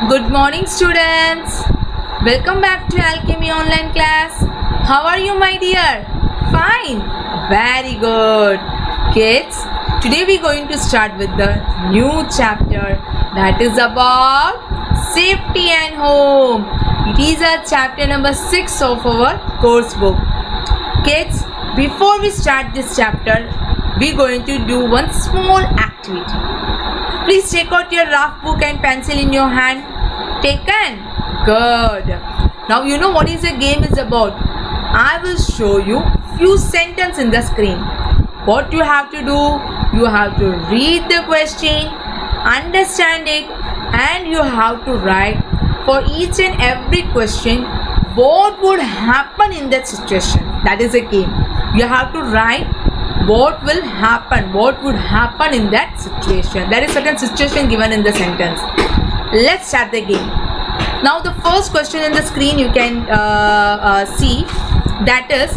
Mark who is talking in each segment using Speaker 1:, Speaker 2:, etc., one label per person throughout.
Speaker 1: Good morning, students. Welcome back to Alchemy online class. How are you, my dear? Fine. Very good. Kids, today we're going to start with the new chapter that is about safety and home. It is our chapter number 6 of our course book. Kids, before we start this chapter, we're going to do one small activity. Please take out your rough book and pencil in your hand. Taken? Good. Now you know what is the game is about. I will show you few sentences in the screen. What you have to do, you have to read the question, understand it, and you have to write for each and every question what would happen in that situation. That is a game. You have to write what will happen, what would happen in that situation. There is certain situation given in the sentence. Let's start the game. Now the first question in the screen you can see, that is,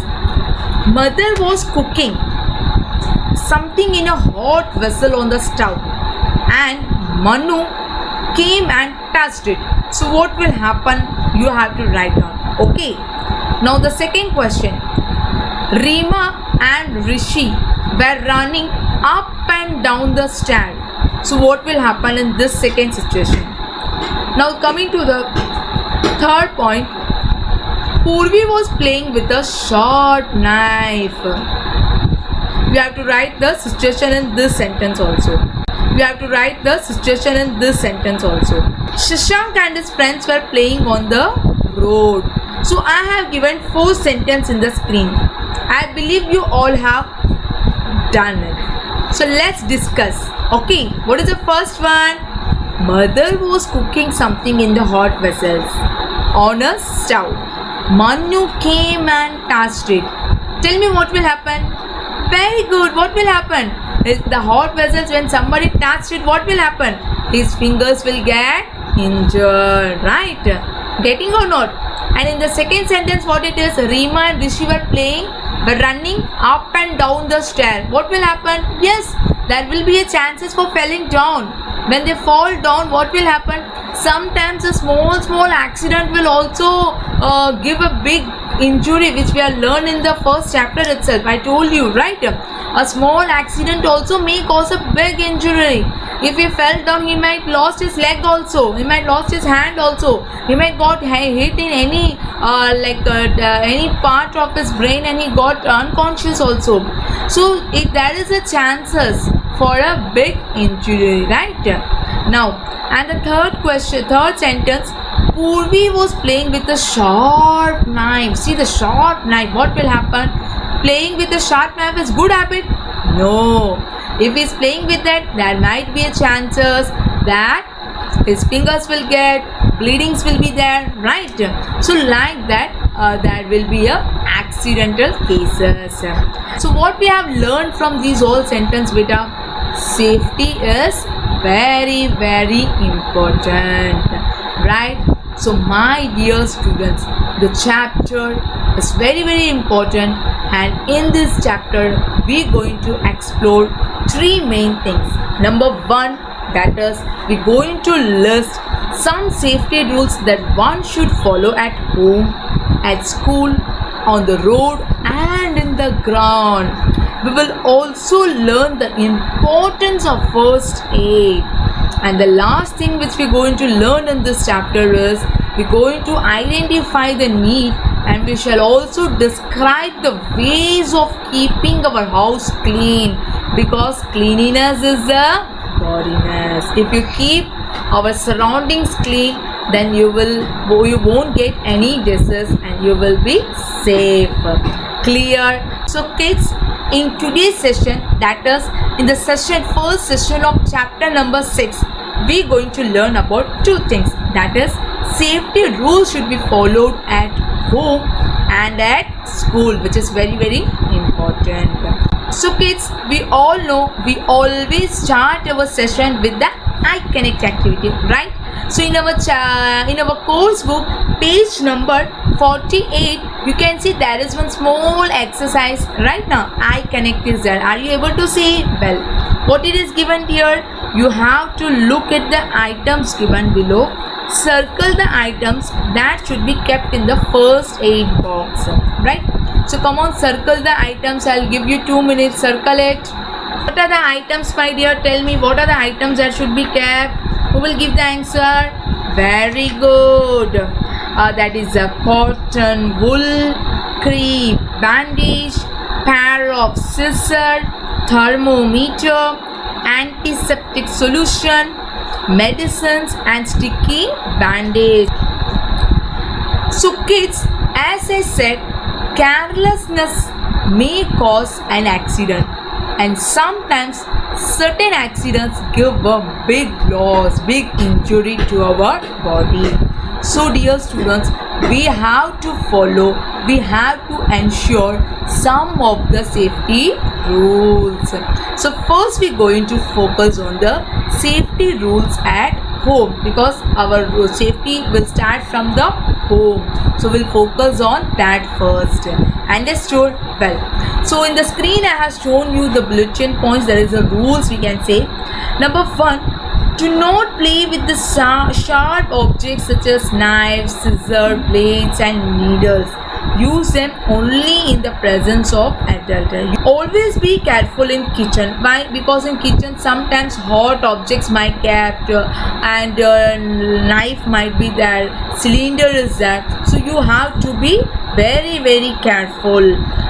Speaker 1: mother was cooking something in a hot vessel on the stove and Manu came and touched it. So what will happen, you have to write down. Okay. Now the second question, Rima and Rishi were running up and down the stair. So what will happen in this second situation? Now coming to the third point, Purvi was playing with a sharp knife. We have to write the situation in this sentence also. We have to write the situation in this sentence also. Shashank and his friends were playing on the road. So I have given 4 sentences in the screen. I believe you all have done it. So let's discuss. Okay, what is the first one? Mother was cooking something in the hot vessels on a stove. Manu came and touched it. Tell me what will happen. Very good. What will happen? Is the hot vessels, when somebody touched it, what will happen? His fingers will get injured, right? Getting or not? And in the second sentence, what it is? Rima and Rishi were playing, but running up and down the stair. What will happen? Yes, there will be a chances for falling down. When they fall down, what will happen? Sometimes a small accident will also give a big injury, which we have learned in the first chapter itself. I told you, right? A small accident also may cause a big injury. If he fell down, he might lost his leg also. He might lost his hand also. He might got hit in any any part of his brain, and he got unconscious also. So there is a chances for a big injury, right? Now, and the third sentence, Purvi was playing with a sharp knife. See the sharp knife, what will happen? Playing with a sharp knife is good habit? No. If he's playing with that, there might be a chances that his fingers will get, bleedings will be there, right? So like that, there will be a accidental cases. So what we have learned from these whole sentence, beta, safety is very important, right? So my dear students, the chapter is very important, and in this chapter we are going to explore 3 main things. Number 1, that is, we're going to list some safety rules that one should follow at home, at school, on the road and in the ground. We will also learn the importance of first aid. And the last thing which we're going to learn in this chapter is we're going to identify the need, and we shall also describe the ways of keeping our house clean, because cleanliness is a godliness. If you keep our surroundings clean, then you won't get any disease and you will be safe. Clear? So kids, in today's session, that is in the first session of chapter number 6, we are going to learn about 2 things. That is, safety rules should be followed at home and at school, which is very important. So kids, we all know we always start our session with the I Connect activity, right? So in our course book, page number 48, you can see there is one small exercise right now. I Connect is there. Are you able to see? Well, what it is given here, you have to look at the items given below, circle the items that should be kept in the first aid box, right? So come on, circle the items. I'll give you 2 minutes. Circle it. What are the items, my dear? Tell me, what are the items that should be kept? Who will give the answer? Very good. That is a cotton wool, cream, bandage, pair of scissors, thermometer, antiseptic solution, medicines, and sticky bandage. So kids, as I said, carelessness may cause an accident, and sometimes certain accidents give a big loss, big injury to our body. So dear students, we have to follow, we have to ensure some of the safety rules. So first we're going to focus on the safety rules at home, because our safety will start from the home. So we'll focus on that first. Understood? Well, so in the screen I have shown you the bulletin points. There is a rules we can say. Number 1, do not play with the sharp objects such as knives, scissors, blades and needles. Use them only in the presence of adults. Always be careful in kitchen. Why? Because in kitchen sometimes hot objects might kept and knife might be there, cylinder is there. So you have to be very careful.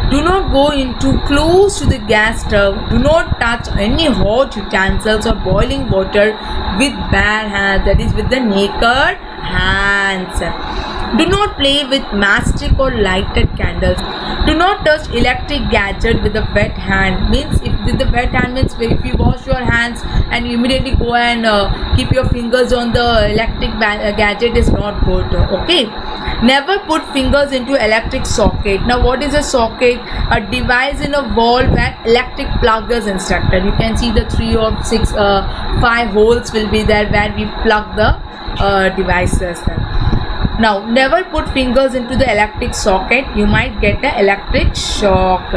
Speaker 1: Do not go in too close to the gas stove. Do not touch any hot utensils or boiling water with bare hands, that is with the naked hands. Do not play with matchstick or lighted candles. Do not touch electric gadget with a wet hand. Means if with the wet hand means if you wash your hands and you immediately go and keep your fingers on the electric gadget is not good. Okay. Never put fingers into electric socket. Now what is a socket? A device in a wall where electric plug is instructed. You can see the 3 or 6, 5 holes will be there where we plug the devices. Now never put fingers into the electric socket. You might get an electric shock.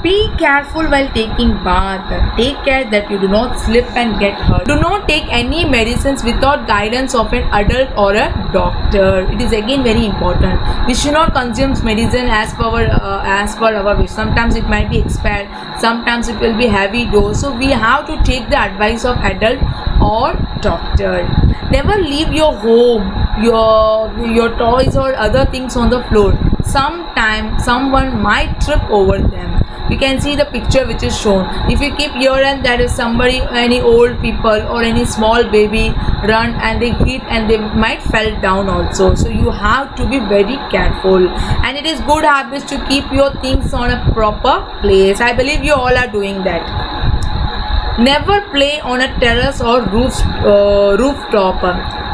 Speaker 1: Be careful while taking bath. Take care that you do not slip and get hurt. Do not take any medicines without guidance of an adult or a doctor. It is again very important. We should not consume medicine as per our wish. Sometimes it might be expired. Sometimes it will be heavy dose. So we have to take the advice of adult or doctor. Never leave your home, your toys or other things on the floor. Sometimes someone might trip over them. You can see the picture which is shown. If you keep here and there is somebody, any old people or any small baby run and they hit and they might fall down also. So you have to be very careful. And it is good habits to keep your things on a proper place. I believe you all are doing that. Never play on a terrace or rooftop.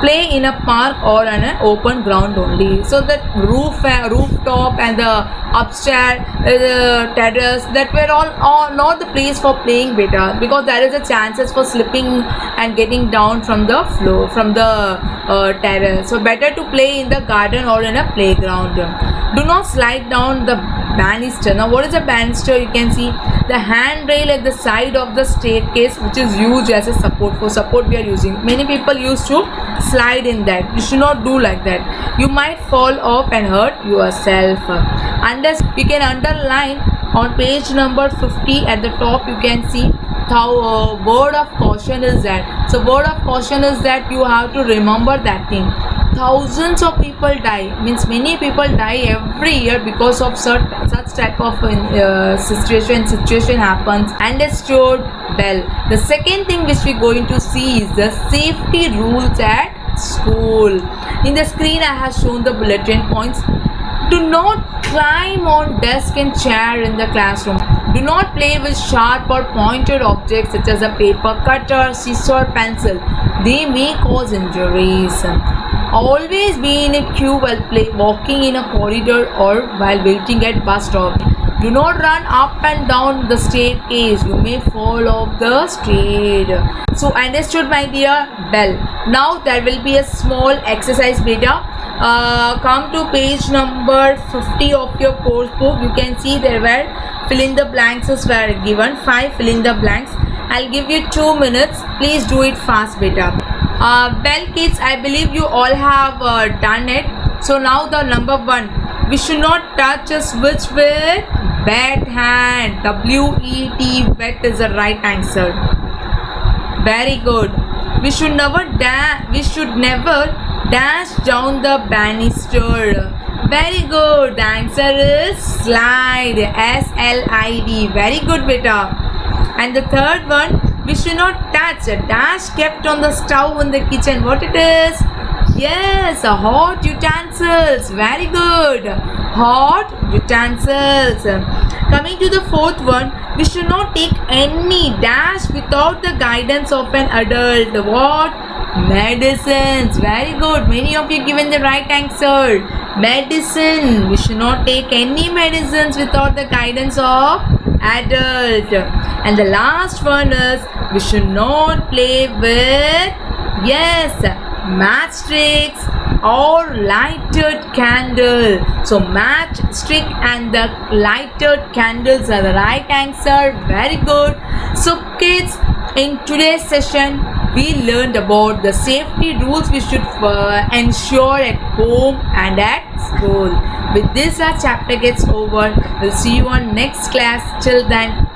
Speaker 1: Play in a park or on an open ground only. So the rooftop and the upstairs, the terrace, that were all not the place for playing better, because there is a chances for slipping and getting down from the floor, from the terrace. So better to play in the garden or in a playground. Do not slide down the banister. Now what is a banister? You can see the handrail at the side of the staircase, which is used as a support. For support we are using. Many people used to slide in that. You should not do like that. You might fall off and hurt yourself. You can underline on page number 50 at the top. You can see how word of caution is that. So word of caution is that you have to remember that thing. Thousands of people die, means many people die every year because of such type of situation happens. Understood? Well, the second thing which we're going to see is the safety rules at school. In the screen I have shown the bulletin points. Do not climb on desk and chair in the classroom. Do not play with sharp or pointed objects such as a paper cutter, scissor, pencil. They may cause injuries. Always be in a queue while walking in a corridor or while waiting at bus stop. Do not run up and down the staircase. You may fall off the stair. So understood, my dear? Well, now there will be a small exercise beta. Come to page number 50 of your course book. You can see there were fill in the blanks were given. 5 fill in the blanks. I'll give you 2 minutes. Please do it fast, beta. Well, kids, I believe you all have done it. So now the number one, we should not touch a switch with wet hand. W-E-T, wet is the right answer. Very good. We should never dash down the banister. Very good. The answer is slide. S-L-I-D. Very good, beta. And the third one, we should not touch a dash kept on the stove in the kitchen. What it is? Yes, hot utensils. Very good. Hot utensils. Coming to the fourth one, we should not take any dash without the guidance of an adult. What? Medicines. Very good. Many of you given the right answer. Medicine. We should not take any medicines without the guidance of adult. And the last one is, we should not play with, yes, matchsticks or lighted candle. So matchstick and the lighted candles are the right answer. Very good. So kids, in today's session we learned about the safety rules we should ensure at home and at school. With this, our chapter gets over. We'll see you on next class. Till then,